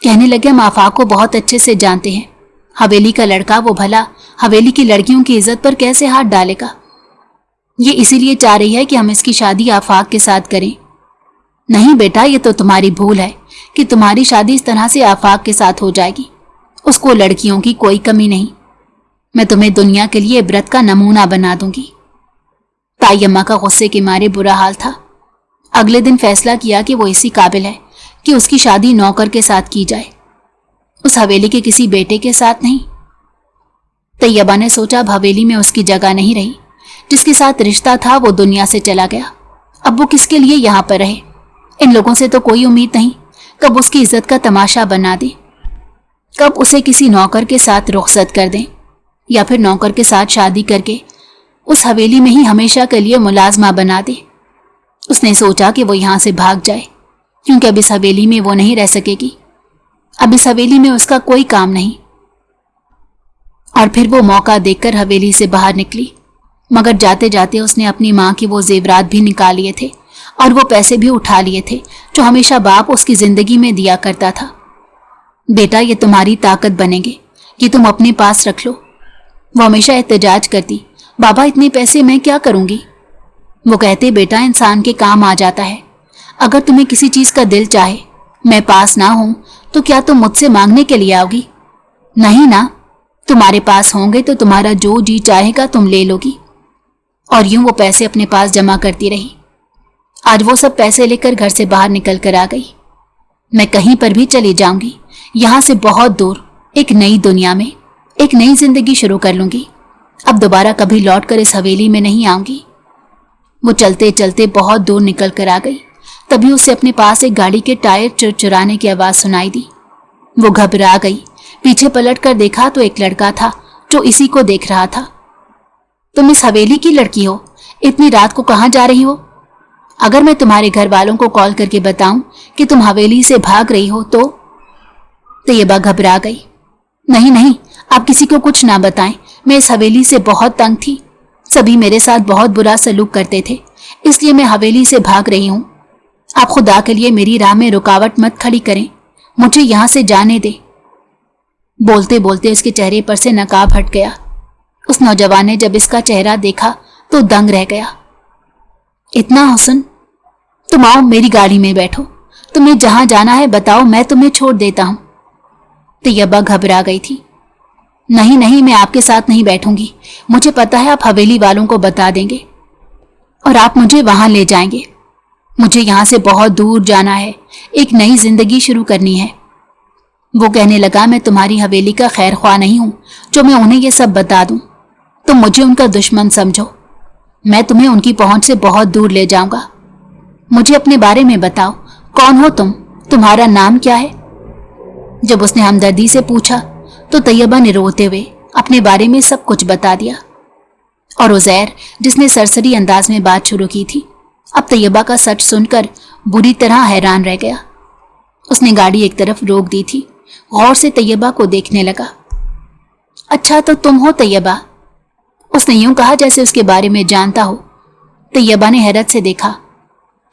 कहने लगे, हम आफाक को बहुत अच्छे से जानते हैं। हवेली का लड़का, वो भला हवेली की लड़कियों की इज्जत पर कैसे हाथ डालेगा? ये इसीलिए चाह रही है कि हम इसकी शादी आफाक के साथ करें। नहीं बेटा, ये तो तुम्हारी भूल है कि तुम्हारी शादी इस तरह से आफाक के साथ हो जाएगी। उसको लड़कियों की कोई कमी नहीं। मैं तुम्हें दुनिया के लिए इबरत का नमूना बना दूंगी। ताई अम्मा का गुस्से के मारे बुरा हाल था। अगले दिन फैसला किया कि वो इसी काबिल है कि उसकी शादी नौकर के साथ की जाए, उस हवेली के किसी बेटे के साथ नहीं। तैयबा ने सोचा अब हवेली में उसकी जगह नहीं रही। जिसके साथ रिश्ता था वो दुनिया से चला गया। अब वो किसके लिए यहाँ पर रहे? इन लोगों से तो कोई उम्मीद नहीं। कब उसकी इज्जत का तमाशा बना दें, कब उसे किसी नौकर के साथ रुखसत कर दें, या फिर नौकर के साथ शादी करके उस हवेली में ही हमेशा के लिए मुलाजमा बना दे। उसने सोचा कि वो यहाँ से भाग जाए, क्योंकि अब इस हवेली में वो नहीं रह सकेगी। अब इस हवेली में उसका कोई काम नहीं। और फिर वो मौका देखकर हवेली से बाहर निकली। मगर जाते जाते उसने अपनी माँ के वो जेवरात भी निकाल लिए थे और वो पैसे भी उठा लिए थे जो हमेशा बाप उसकी जिंदगी में दिया करता था। बेटा, ये तुम्हारी ताकत बनेंगे कि तुम अपने पास रख लो। वो हमेशा एहतजाज करती, बाबा इतने पैसे मैं क्या करूंगी? वो कहते, बेटा इंसान के काम आ जाता है। अगर तुम्हें किसी चीज का दिल चाहे, मैं पास ना हूं तो क्या तुम मुझसे मांगने के लिए आओगी? नहीं ना, तुम्हारे पास होंगे तो तुम्हारा जो जी चाहेगा तुम ले लोगी। और यूं वो पैसे अपने पास जमा करती रही। आज वो सब पैसे लेकर घर से बाहर निकल कर आ गई। मैं कहीं पर भी चली जाऊंगी, यहां से बहुत दूर, एक नई दुनिया में एक नई जिंदगी शुरू कर लूंगी। अब दोबारा कभी लौट कर इस हवेली में नहीं आऊंगी। वो चलते चलते बहुत दूर निकल कर आ गई। तभी उसे अपने पास एक गाड़ी के टायर चुरचुराने की आवाज सुनाई दी। वो घबरा गई। पीछे पलट कर देखा तो एक लड़का था जो इसी को देख रहा था। तुम इस हवेली की लड़की हो? इतनी रात को कहाँ जा रही हो? अगर मैं तुम्हारे घर वालों को कॉल करके बताऊं कि तुम हवेली से भाग रही हो तो तैयबा घबरा गई। नहीं नहीं, आप किसी को कुछ ना बताएं। मैं इस हवेली से बहुत तंग थी। सभी मेरे साथ बहुत बुरा सलूक करते थे, इसलिए मैं हवेली से भाग रही हूं। आप खुदा के लिए मेरी राह में रुकावट मत खड़ी करें, मुझे यहां से जाने दे। बोलते बोलते उसके चेहरे पर से नकाब हट गया। उस नौजवान ने जब इसका चेहरा देखा तो दंग रह गया। इतना हुस्न? तुम आओ, मेरी गाड़ी में बैठो। तुम्हें जहां जाना है बताओ, मैं तुम्हें छोड़ देता हूं। तैयबा घबरा गई थी। नहीं नहीं, मैं आपके साथ नहीं बैठूंगी। मुझे पता है आप हवेली वालों को बता देंगे। और आप मुझे वहां ले जाएंगे। मुझे यहाँ से बहुत दूर जाना है, एक नई जिंदगी शुरू करनी है। वो कहने लगा, मैं तुम्हारी हवेली का खैर ख्वाह नहीं हूं जो मैं उन्हें ये सब बता दूं। तुम मुझे उनका दुश्मन समझो। मैं तुम्हें उनकी पहुंच से बहुत दूर ले जाऊंगा। मुझे अपने बारे में बताओ, कौन हो तुम? तुम्हारा नाम क्या है? जब उसने हमदर्दी से पूछा तो तैयबा ने रोते हुए अपने बारे में सब कुछ बता दिया। और उज़ैर, जिसने सरसरी अंदाज में बात शुरू की थी, अब तैयबा का सच सुनकर बुरी तरह हैरान रह गया। उसने गाड़ी एक तरफ रोक दी थी, गौर से तैयबा को देखने लगा। अच्छा, तो तुम हो तैयबा? उसने यूं कहा जैसे उसके बारे में जानता हो। तैयबा ने हैरत से देखा।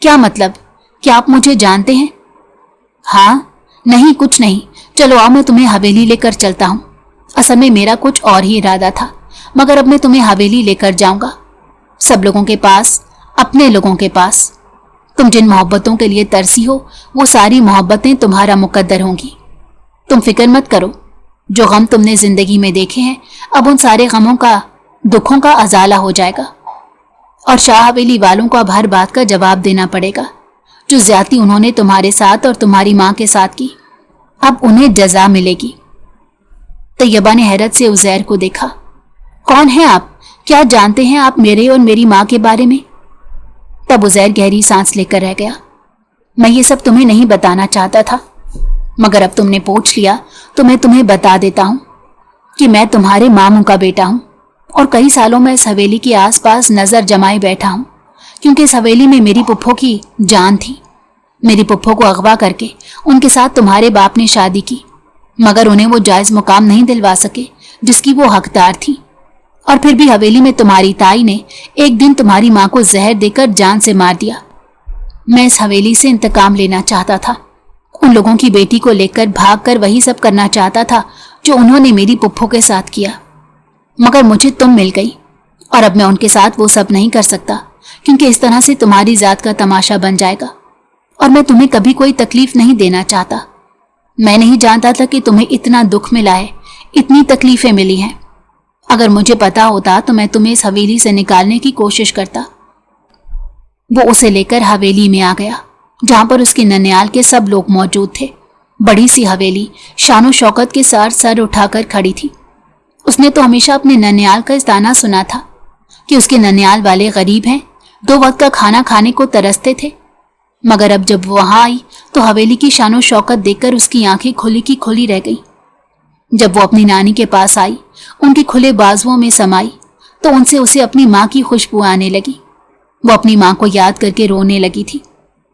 क्या मतलब? क्या आप मुझे जानते हैं? हाँ, नहीं, कुछ नहीं। चलो आओ, मैं तुम्हें हवेली लेकर चलता हूँ। असल में मेरा कुछ और ही इरादा था, मगर अब मैं तुम्हें हवेली लेकर जाऊंगा, सब लोगों के पास, अपने लोगों के पास। तुम जिन मोहब्बतों के लिए तरसी हो, वो सारी मोहब्बतें तुम्हारा मुकद्दर होंगी। तुम फिक्र मत करो। जो गम तुमने जिंदगी में देखे हैं, अब उन सारे गमों का, दुखों का अजाला हो जाएगा। और शाह हवेली वालों को अब हर बात का जवाब देना पड़ेगा। जो ज्यादती उन्होंने तुम्हारे साथ और तुम्हारी माँ के साथ की, अब उन्हें जजा मिलेगी। तैयबा ने हैरत से उज़ैर को देखा। कौन है आप? क्या जानते हैं आप मेरे और मेरी माँ के बारे में? तब उज़ैर गहरी सांस लेकर रह गया। मैं ये सब तुम्हें नहीं बताना चाहता था, मगर अब तुमने पूछ लिया तो मैं तुम्हें बता देता हूँ कि मैं तुम्हारे मामू का बेटा हूँ और कई सालों में इस हवेली के आसपास नजर जमाए बैठा हूँ, क्योंकि इस हवेली में मेरी पुप्पो की जान थी। मेरी पुप्पो को अगवा करके उनके साथ तुम्हारे बाप ने शादी की, मगर उन्हें वो जायज मुकाम नहीं दिलवा सके जिसकी वो हकदार थी। और फिर भी हवेली में तुम्हारी ताई ने एक दिन तुम्हारी माँ को जहर देकर जान से मार दिया। मैं इस हवेली से इंतकाम लेना चाहता था। उन लोगों की बेटी को लेकर भागकर वही सब करना चाहता था जो उन्होंने मेरी पुप्पो के साथ किया, मगर मुझे तुम मिल गई और अब मैं उनके साथ वो सब नहीं कर सकता, क्योंकि इस तरह से तुम्हारी जात का तमाशा बन जाएगा और मैं तुम्हें कभी कोई तकलीफ नहीं देना चाहता। मैं नहीं जानता था कि तुम्हें इतना दुख मिला है, इतनी तकलीफें मिली हैं। अगर मुझे पता होता तो मैं तुम्हें इस हवेली से निकालने की कोशिश करता। वो उसे लेकर हवेली में आ गया, जहां पर उसके ननियाल के सब लोग मौजूद थे। बड़ी सी हवेली शानो शौकत के साथ सर उठाकर खड़ी थी। उसने तो हमेशा अपने ननियाल का इस ताना सुना था कि उसके ननियाल वाले गरीब हैं, 2 वक्त का खाना खाने को तरसते थे। मगर अब जब वो वहां आई तो हवेली की शानो शौकत देखकर उसकी आंखें खुली की खुली रह गईं। जब वो अपनी नानी के पास आई, उनके खुले बाजुओं में समाई, तो उनसे उसे अपनी माँ की खुशबू आने लगी। वो अपनी माँ को याद करके रोने लगी थी।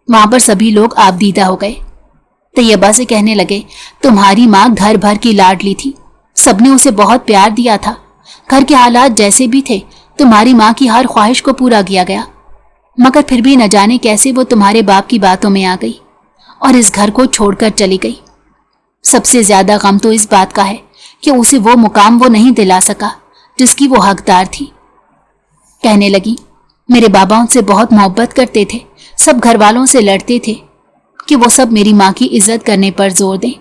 वहां पर सभी लोग आबदीदा हो गए। तैयबा से कहने लगे, तुम्हारी माँ घर भर की लाडली थी, सबने उसे बहुत प्यार दिया था। घर के हालात जैसे भी थे, तुम्हारी माँ की हर ख्वाहिश को पूरा किया गया, मगर फिर भी न जाने कैसे वो तुम्हारे बाप की बातों में आ गई और इस घर को छोड़कर चली गई। सबसे ज्यादा गम तो इस बात का है कि उसे वो मुकाम वो नहीं दिला सका जिसकी वो हकदार थी। कहने लगी, मेरे बाबा उनसे बहुत मोहब्बत करते थे, सब घर वालों से लड़ते थे कि वो सब मेरी माँ की इज्जत करने पर जोर दें।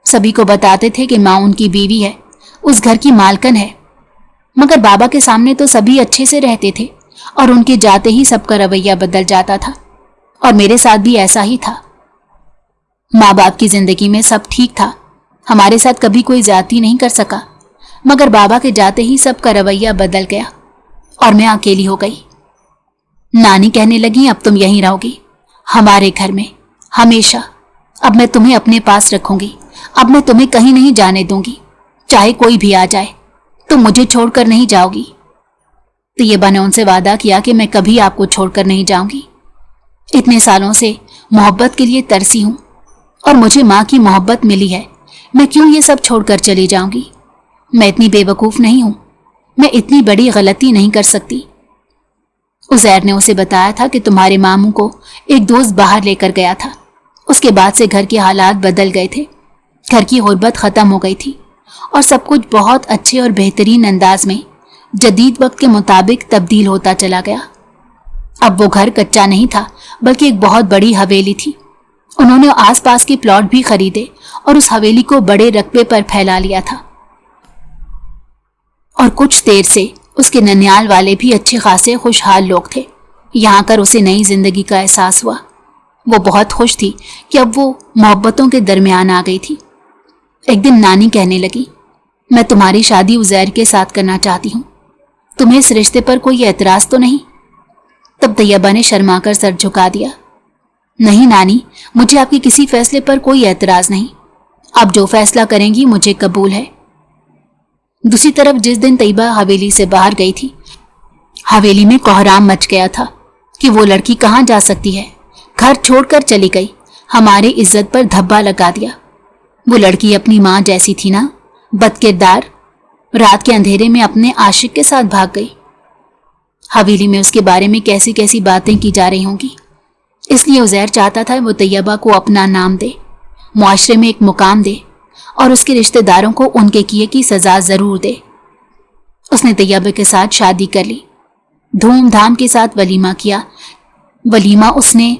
सभी को बताते थे कि माँ उनकी बीवी है, उस घर की मालकन है, मगर बाबा के सामने तो सभी अच्छे से रहते थे और उनके जाते ही सबका रवैया बदल जाता था। और मेरे साथ भी ऐसा ही था। माँ बाप की जिंदगी में सब ठीक था, हमारे साथ कभी कोई ज्यादती नहीं कर सका, मगर बाबा के जाते ही सबका रवैया बदल गया और मैं अकेली हो गई। नानी कहने लगी, अब तुम यहीं रहोगी हमारे घर में हमेशा। अब मैं तुम्हें अपने पास रखूंगी, अब मैं तुम्हें कहीं नहीं जाने दूंगी, चाहे कोई भी आ जाए, तुम मुझे छोड़कर नहीं जाओगी। तैयबा ने उनसे वादा किया कि मैं कभी आपको छोड़कर नहीं जाऊंगी। इतने सालों से मोहब्बत के लिए तरसी हूं और मुझे माँ की मोहब्बत मिली है, मैं क्यों ये सब छोड़कर चली जाऊंगी? मैं इतनी बेवकूफ नहीं हूं, मैं इतनी बड़ी गलती नहीं कर सकती। उज़ैर ने उसे बताया था कि तुम्हारे मामू को एक दोस्त बाहर लेकर गया था। उसके बाद से घर के हालात बदल गए थे, घर की गुर्बत खत्म हो गई थी और सब कुछ बहुत अच्छे और बेहतरीन अंदाज में जदीद वक्त के मुताबिक तब्दील होता चला गया। अब वो घर कच्चा नहीं था, बल्कि एक बहुत बड़ी हवेली थी। उन्होंने आसपास के प्लॉट भी खरीदे और उस हवेली को बड़े रकबे पर फैला लिया था। और कुछ देर से उसके ननियाल वाले भी अच्छे खासे खुशहाल लोग थे। यहाँ कर उसे नई जिंदगी का एहसास हुआ। वो बहुत खुश थी कि अब वो मोहब्बतों के दरमियान आ गई थी। एक दिन नानी कहने लगी, मैं तुम्हारी शादी उज़ैर के साथ करना चाहती हूँ, तुम्हें इस रिश्ते पर कोई एतराज़ तो नहीं? तब तैयबा ने शर्मा कर सर झुका दिया। नहीं नानी, मुझे आपके किसी फैसले पर कोई एतराज़ नहीं, आप जो फैसला करेंगी मुझे कबूल है। दूसरी तरफ जिस दिन तैयबा हवेली से बाहर गई थी, हवेली में कोहराम मच गया था कि वो लड़की कहाँ जा सकती है, घर छोड़कर चली गई, हमारी इज्जत पर धब्बा लगा दिया। वो लड़की अपनी माँ जैसी थी ना, बदकिरदार, रात के अंधेरे में अपने आशिक के साथ भाग गई। हवेली में उसके बारे में कैसी कैसी बातें की जा रही होंगी, इसलिए उज़ैर चाहता था वो तैयबा को अपना नाम दे, मुआशरे में एक मुकाम दे और उसके रिश्तेदारों को उनके किए की सज़ा ज़रूर दे। उसने तैयबा के साथ शादी कर ली, धूमधाम के साथ वलीमा किया। वलीमा उसने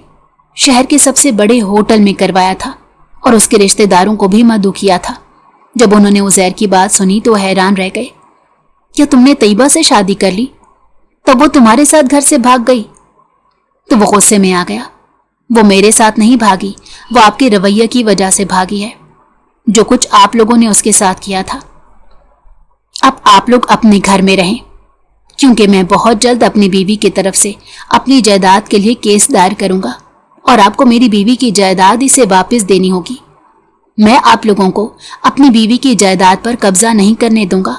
शहर के सबसे बड़े होटल में करवाया था और उसके रिश्तेदारों को भी मदऊ किया था। जब उन्होंने उज़ैर की बात सुनी तो हैरान रह गए। क्या तुमने तैयबा से शादी कर ली? तब वो तुम्हारे साथ घर से भाग गई? तो वो गुस्से में आ गया। वो मेरे साथ नहीं भागी, वो आपके रवैये की वजह से भागी है, जो कुछ आप लोगों ने उसके साथ किया था। अब आप लोग अपने घर में रहें, क्योंकि मैं बहुत जल्द अपनी बीवी की तरफ से अपनी जायदाद के लिए केस दायर करूंगा और आपको मेरी बीवी की जायदाद इसे वापस देनी होगी। मैं आप लोगों को अपनी बीवी की जायदाद पर कब्जा नहीं करने दूंगा।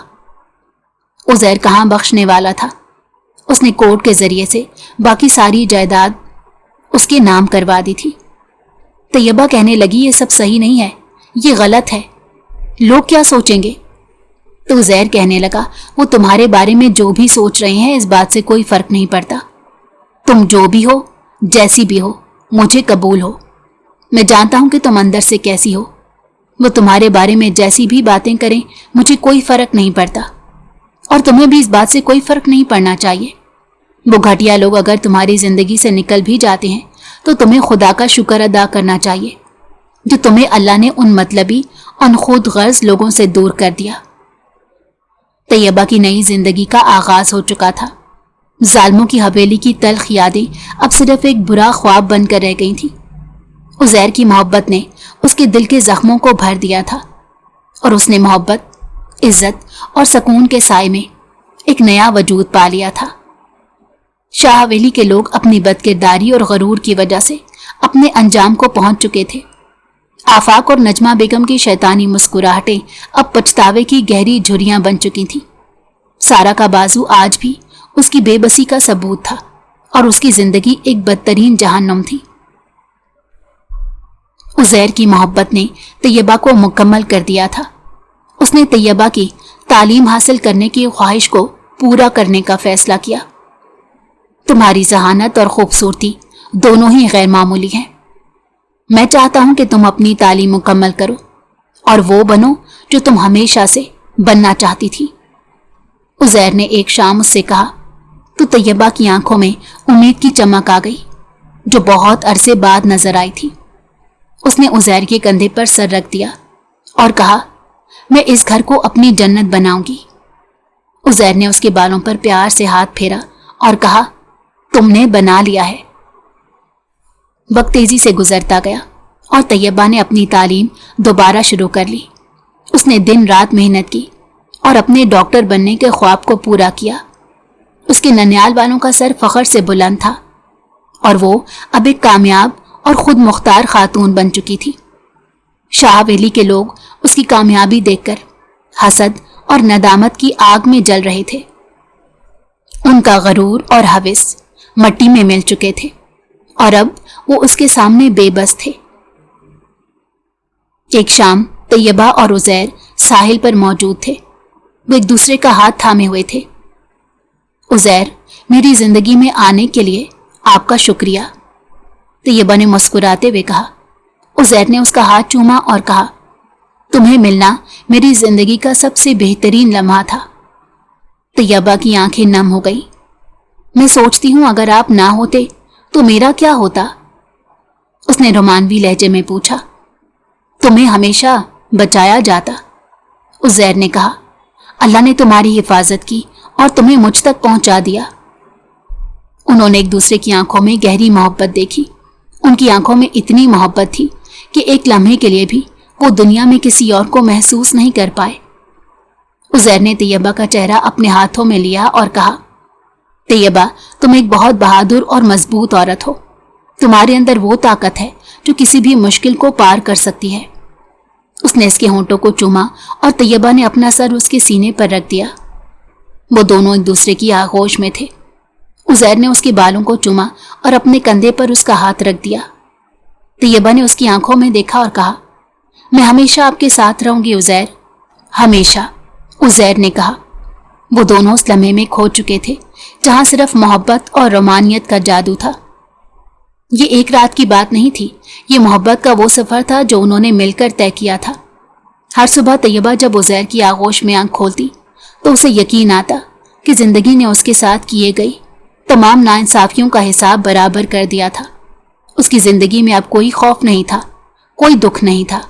उज़ैर कहाँ बख्शने वाला था। उसने कोर्ट के जरिए से बाकी सारी जायदाद उसके नाम करवा दी थी। तैयबा कहने लगी, ये सब सही नहीं है, ये गलत है, लोग क्या सोचेंगे? तो उज़ैर कहने लगा, वो तुम्हारे बारे में जो भी सोच रहे हैं इस बात से कोई फर्क नहीं पड़ता। तुम जो भी हो, जैसी भी हो, मुझे कबूल हो। मैं जानता हूं कि तुम अंदर से कैसी हो। वो तुम्हारे बारे में जैसी भी बातें करें मुझे कोई फर्क नहीं पड़ता और तुम्हें भी इस बात से कोई फर्क नहीं पड़ना चाहिए। वो घटिया लोग अगर तुम्हारी जिंदगी से निकल भी जाते हैं तो तुम्हें खुदा का शुक्र अदा करना चाहिए जो तुम्हें अल्लाह ने उन मतलबी और खुद गर्ज लोगों से दूर कर दिया। तैयबा की नई जिंदगी का आगाज हो चुका था। जालिमों की हवेली की तल्ख यादें अब सिर्फ एक बुरा ख्वाब बनकर रह गई थी। उज़ैर की मोहब्बत ने उसके दिल के जख्मों को भर दिया था और उसने मोहब्बत, इज्जत और सुकून के साए में एक नया वजूद पा लिया था। शाह हवेली के लोग अपनी बदकिरदारी और गरूर की वजह से अपने अंजाम को पहुंच चुके थे। आफाक और नजमा बेगम की शैतानी मुस्कुराहटें अब पछतावे की गहरी झुर्रियां बन चुकी थीं। सारा का बाजू आज भी उसकी बेबसी का सबूत था और उसकी जिंदगी एक बदतरीन जहन्नुम थी। उज़ैर की मोहब्बत ने तैयबा को मुकम्मल कर दिया था। उसने तैयबा की तालीम हासिल करने की ख्वाहिश को पूरा करने का फैसला किया। तुम्हारी जहानत और खूबसूरती दोनों ही गैर मामूली हैं। मैं चाहता हूं कि तुम अपनी तालीम मुकम्मल करो और वो बनो जो तुम हमेशा से बनना चाहती थी। उज़ैर ने एक शाम उससे कहा तो तैयबा की आंखों में उम्मीद की चमक आ गई जो बहुत अरसे बाद नजर आई थी। उसने उज़ैर के कंधे पर सर रख दिया और कहा, मैं इस घर को अपनी जन्नत बनाऊंगी। उज़ैर ने उसके बालों पर प्यार से हाथ फेरा और कहा, तुमने बना लिया है। वक्त तेजी से गुजरता गया और तैयबा ने अपनी तालीम दोबारा शुरू कर ली। उसने दिन रात मेहनत की और अपने डॉक्टर बनने के ख्वाब को पूरा किया। उसके ननियाल वालों का सर फख्र से बुलंद था और वो अब एक कामयाब और खुद मुख्तार खातून बन चुकी थी। शाह हवेली के लोग उसकी कामयाबी देखकर हसद और नदामत की आग में जल रहे थे। उनका गरूर और हविस मट्टी में मिल चुके थे और अब वो उसके सामने बेबस थे। एक शाम तैयबा और उज़ैर साहिल पर मौजूद थे। वो एक दूसरे का हाथ थामे हुए थे। उज़ैर, मेरी जिंदगी में आने के लिए आपका शुक्रिया, तैयबा ने मुस्कुराते हुए कहा। उज़ैर ने उसका हाथ चूमा और कहा, तुम्हें मिलना मेरी जिंदगी का सबसे बेहतरीन लम्हा था। तैयबा की आंखें नम हो गई। मैं सोचती हूं अगर आप ना होते तो मेरा क्या होता? उसने रोमानवी लहजे में पूछा। तुम्हें हमेशा बचाया जाता, उज़ैर ने कहा। अल्लाह ने तुम्हारी हिफाजत की और तुम्हें मुझ तक पहुंचा दिया। उन्होंने एक दूसरे की आंखों में गहरी मोहब्बत देखी। उनकी आंखों में इतनी मोहब्बत थी कि एक लम्हे के लिए भी वो दुनिया में किसी और को महसूस नहीं कर पाए। उज़ैर ने तैयबा का चेहरा अपने हाथों में लिया और कहा, तैयबा, तुम एक बहुत बहादुर और मजबूत औरत हो। तुम्हारे अंदर वो ताकत है जो किसी भी मुश्किल को पार कर सकती है। उसने इसके होंठों को चूमा और तैयबा ने अपना सर उसके सीने पर रख दिया। वो दोनों एक दूसरे की आगोश में थे। उज़ैर ने उसके बालों को चूमा और अपने कंधे पर उसका हाथ रख दिया। तैयबा ने उसकी आंखों में देखा और कहा, मैं हमेशा आपके साथ रहूंगी उज़ैर, हमेशा, उज़ैर ने कहा। वो दोनों उस लम्हे में खो चुके थे जहां सिर्फ मोहब्बत और रोमानियत का जादू था। ये एक रात की बात नहीं थी, ये मोहब्बत का वो सफ़र था जो उन्होंने मिलकर तय किया था। हर सुबह तैयबा जब उज़ैर की आगोश में आंख खोलती तो उसे यकीन आता कि जिंदगी ने उसके साथ किए गई तमाम नाइंसाफियों का हिसाब बराबर कर दिया था। उसकी जिंदगी में अब कोई खौफ नहीं था, कोई दुख नहीं था,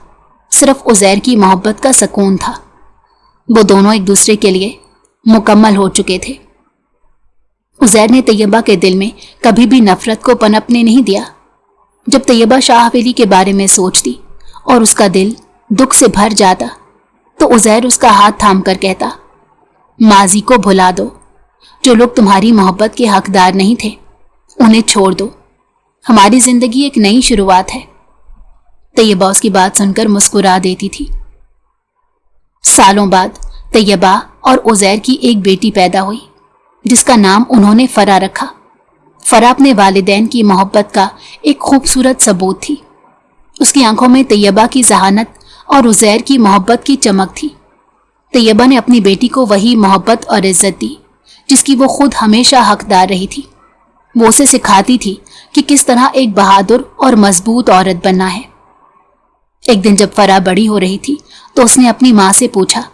सिर्फ उज़ैर की मोहब्बत का सुकून था। वो दोनों एक दूसरे के लिए मुकम्मल हो चुके थे। उज़ैर ने तैयबा के दिल में कभी भी नफरत को पनपने नहीं दिया। जब तैयबा शाह हवेली के बारे में सोचती और उसका दिल दुख से भर जाता तो उज़ैर उसका हाथ थाम कर कहता, माजी को भुला दो। जो लोग तुम्हारी मोहब्बत के हकदार नहीं थे उन्हें छोड़ दो। हमारी जिंदगी एक नई शुरुआत है। तैयबा उसकी बात सुनकर मुस्कुरा देती थी। सालों बाद तैयबा और उज़ैर की एक बेटी पैदा हुई जिसका नाम उन्होंने फरा रखा। फरा अपने वालिदैन की मोहब्बत का एक खूबसूरत सबूत थी। उसकी आंखों में तैयबा की जहानत और उज़ैर की मोहब्बत की चमक थी। तैयबा ने अपनी बेटी को वही मोहब्बत और इज्जत दी जिसकी वो खुद हमेशा हकदार रही थी। वो उसे सिखाती थी कि किस तरह एक बहादुर और मजबूत औरत बनना है। एक दिन जब फरा बड़ी हो रही थी तो उसने अपनी माँ से पूछा,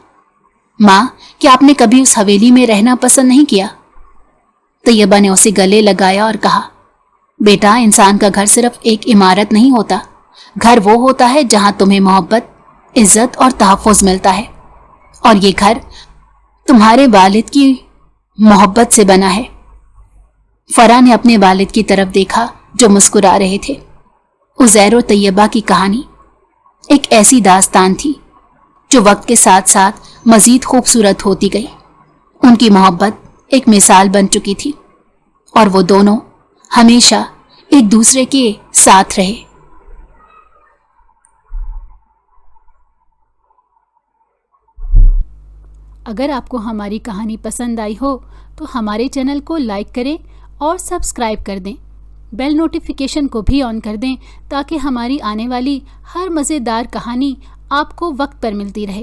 माँ, क्या आपने कभी उस हवेली में रहना पसंद नहीं किया? तैयबा ने उसे गले लगाया और कहा, बेटा, इंसान का घर सिर्फ एक इमारत नहीं होता। घर वो होता है जहां तुम्हें मोहब्बत, इज्जत और तहफ़्फ़ुज़ मिलता है, और ये घर तुम्हारे वालिद की मोहब्बत से बना है। फरा ने अपने वालिद की तरफ देखा जो मुस्कुरा रहे थे। उज़ैर और तैयबा की कहानी एक ऐसी दास्तान थी जो वक्त के साथ साथ मजीद खूबसूरत होती गई। उनकी मोहब्बत एक मिसाल बन चुकी थी और वो दोनों हमेशा एक दूसरे के साथ रहे। अगर आपको हमारी कहानी पसंद आई हो तो हमारे चैनल को लाइक करें और सब्सक्राइब कर दें। बेल नोटिफिकेशन को भी ऑन कर दें ताकि हमारी आने वाली हर मज़ेदार कहानी आपको वक्त पर मिलती रहे।